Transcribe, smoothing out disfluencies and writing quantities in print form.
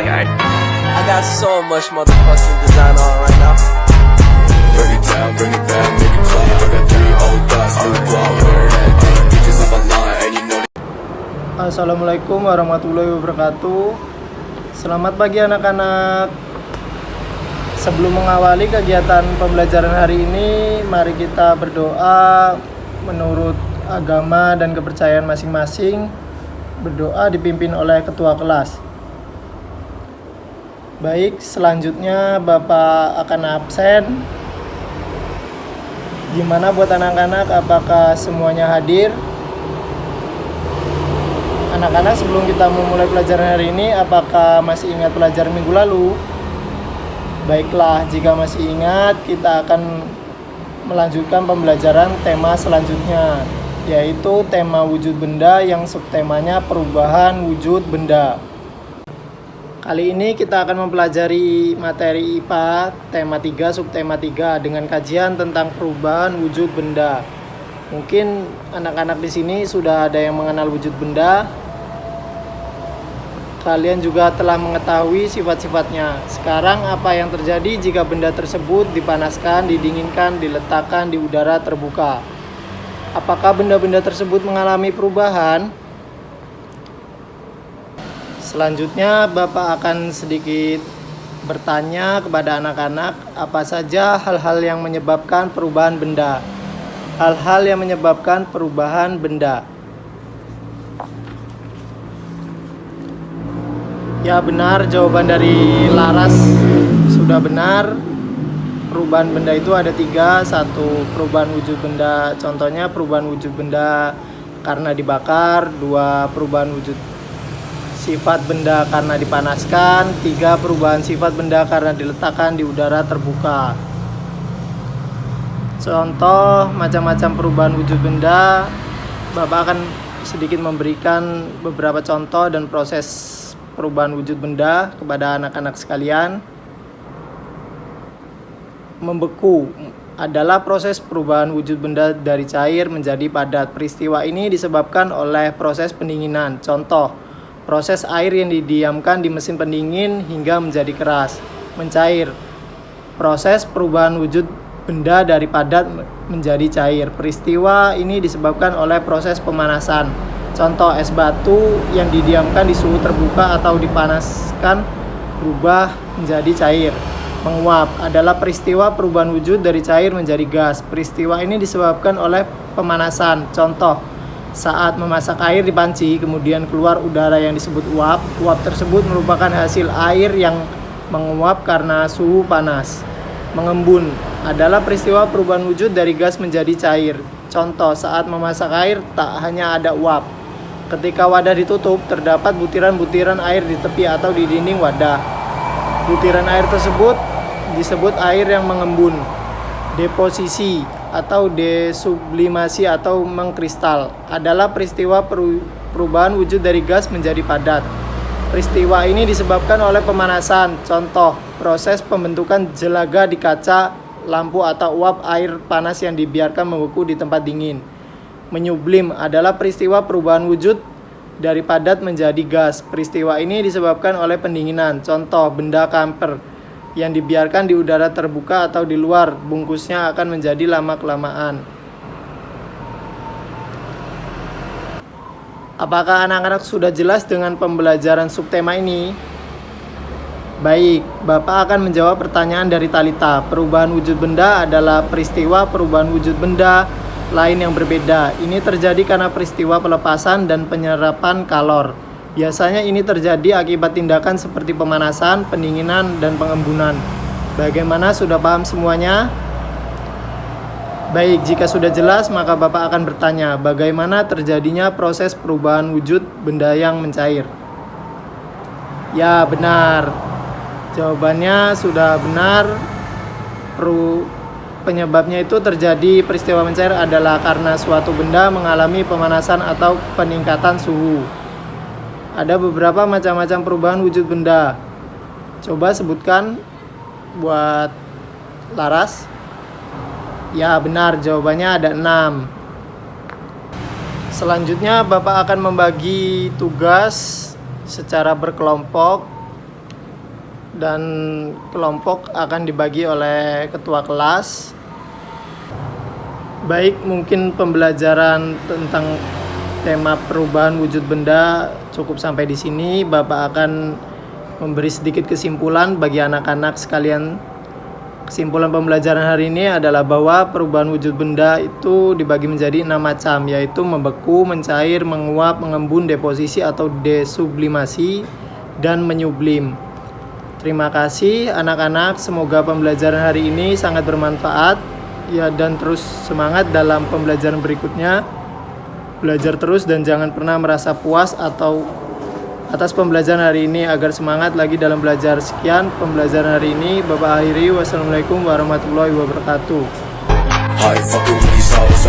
I got so much motherfucking design on right now. Bring it down, bring it back, make it clap. I got 3 old thoughts, new block, where that day. Bitches on my line, and you know. Assalamualaikum warahmatullahi wabarakatuh. Selamat pagi anak-anak. Sebelum mengawali kegiatan pembelajaran hari ini, mari kita berdoa menurut agama dan kepercayaan masing-masing. Berdoa dipimpin oleh ketua kelas. Baik, selanjutnya Bapak akan absen. Gimana buat anak-anak, apakah semuanya hadir? Anak-anak, sebelum kita memulai pelajaran hari ini, apakah masih ingat pelajaran minggu lalu? Baiklah, jika masih ingat, kita akan melanjutkan pembelajaran tema selanjutnya, yaitu tema wujud benda yang subtemanya perubahan wujud benda. Kali ini kita akan mempelajari materi IPA tema 3 subtema 3 dengan kajian tentang perubahan wujud benda. Mungkin anak-anak di sini sudah ada yang mengenal wujud benda. Kalian juga telah mengetahui sifat-sifatnya. Sekarang apa yang terjadi jika benda tersebut dipanaskan, didinginkan, diletakkan di udara terbuka? Apakah benda-benda tersebut mengalami perubahan? Selanjutnya Bapak akan sedikit bertanya kepada anak-anak apa saja hal-hal yang menyebabkan perubahan benda. Hal-hal yang menyebabkan perubahan benda. Ya, benar, jawaban dari Laras sudah benar. Perubahan benda itu ada 3. 1. Perubahan wujud benda, contohnya perubahan wujud benda karena dibakar. 2. Perubahan wujud sifat benda karena dipanaskan. 3. Perubahan sifat benda karena diletakkan di udara terbuka. Contoh macam-macam perubahan wujud benda, Bapak akan sedikit memberikan beberapa contoh dan proses perubahan wujud benda kepada anak-anak sekalian. Membeku adalah proses perubahan wujud benda dari cair menjadi padat. Peristiwa ini disebabkan oleh proses pendinginan. Contoh, proses air yang didiamkan di mesin pendingin hingga menjadi keras, mencair. Proses perubahan wujud benda dari padat menjadi cair. Peristiwa ini disebabkan oleh proses pemanasan. Contoh, es batu yang didiamkan di suhu terbuka atau dipanaskan berubah menjadi cair. Menguap adalah peristiwa perubahan wujud dari cair menjadi gas. Peristiwa ini disebabkan oleh pemanasan. Contoh, saat memasak air di panci, kemudian keluar udara yang disebut uap. Uap tersebut merupakan hasil air yang menguap karena suhu panas. Mengembun adalah peristiwa perubahan wujud dari gas menjadi cair. Contoh, saat memasak air tak hanya ada uap. Ketika wadah ditutup, terdapat butiran-butiran air di tepi atau di dinding wadah. Butiran air tersebut disebut air yang mengembun. Deposisi atau desublimasi atau mengkristal adalah peristiwa perubahan wujud dari gas menjadi padat. Peristiwa ini disebabkan oleh pemanasan. Contoh, proses pembentukan jelaga di kaca lampu atau uap air panas yang dibiarkan membeku di tempat dingin. Menyublim adalah peristiwa perubahan wujud dari padat menjadi gas. Peristiwa ini disebabkan oleh pendinginan. Contoh, benda kamper yang dibiarkan di udara terbuka atau di luar bungkusnya akan menjadi lama-kelamaan. Apakah anak-anak sudah jelas dengan pembelajaran subtema ini? Baik, Bapak akan menjawab pertanyaan dari Talita. Perubahan wujud benda adalah peristiwa perubahan wujud benda lain yang berbeda. Ini terjadi karena peristiwa pelepasan dan penyerapan kalor. Biasanya ini terjadi akibat tindakan seperti pemanasan, pendinginan, dan pengembunan. Bagaimana, sudah paham semuanya? Baik, jika sudah jelas, maka Bapak akan bertanya, bagaimana terjadinya proses perubahan wujud benda yang mencair? Ya, benar. Jawabannya sudah benar. Penyebabnya itu terjadi peristiwa mencair adalah karena suatu benda mengalami pemanasan atau peningkatan suhu. Ada beberapa macam-macam perubahan wujud benda. Coba sebutkan buat Laras. Ya, benar, jawabannya ada 6. Selanjutnya Bapak akan membagi tugas secara berkelompok. dan kelompok akan dibagi oleh ketua kelas. Baik, mungkin pembelajaran tentang tema perubahan wujud benda cukup sampai di sini. Bapak akan memberi sedikit kesimpulan bagi anak-anak sekalian. Kesimpulan pembelajaran hari ini adalah bahwa perubahan wujud benda itu dibagi menjadi 6 macam, yaitu membeku, mencair, menguap, mengembun, deposisi atau desublimasi, dan menyublim. Terima kasih anak-anak, semoga pembelajaran hari ini sangat bermanfaat ya, dan terus semangat dalam pembelajaran berikutnya. Belajar terus dan jangan pernah merasa puas atau atas pembelajaran hari ini, agar semangat lagi dalam belajar. Sekian pembelajaran hari ini, Bapak akhiri. Wassalamualaikum warahmatullahi wabarakatuh. I ain't fucking with these hoes,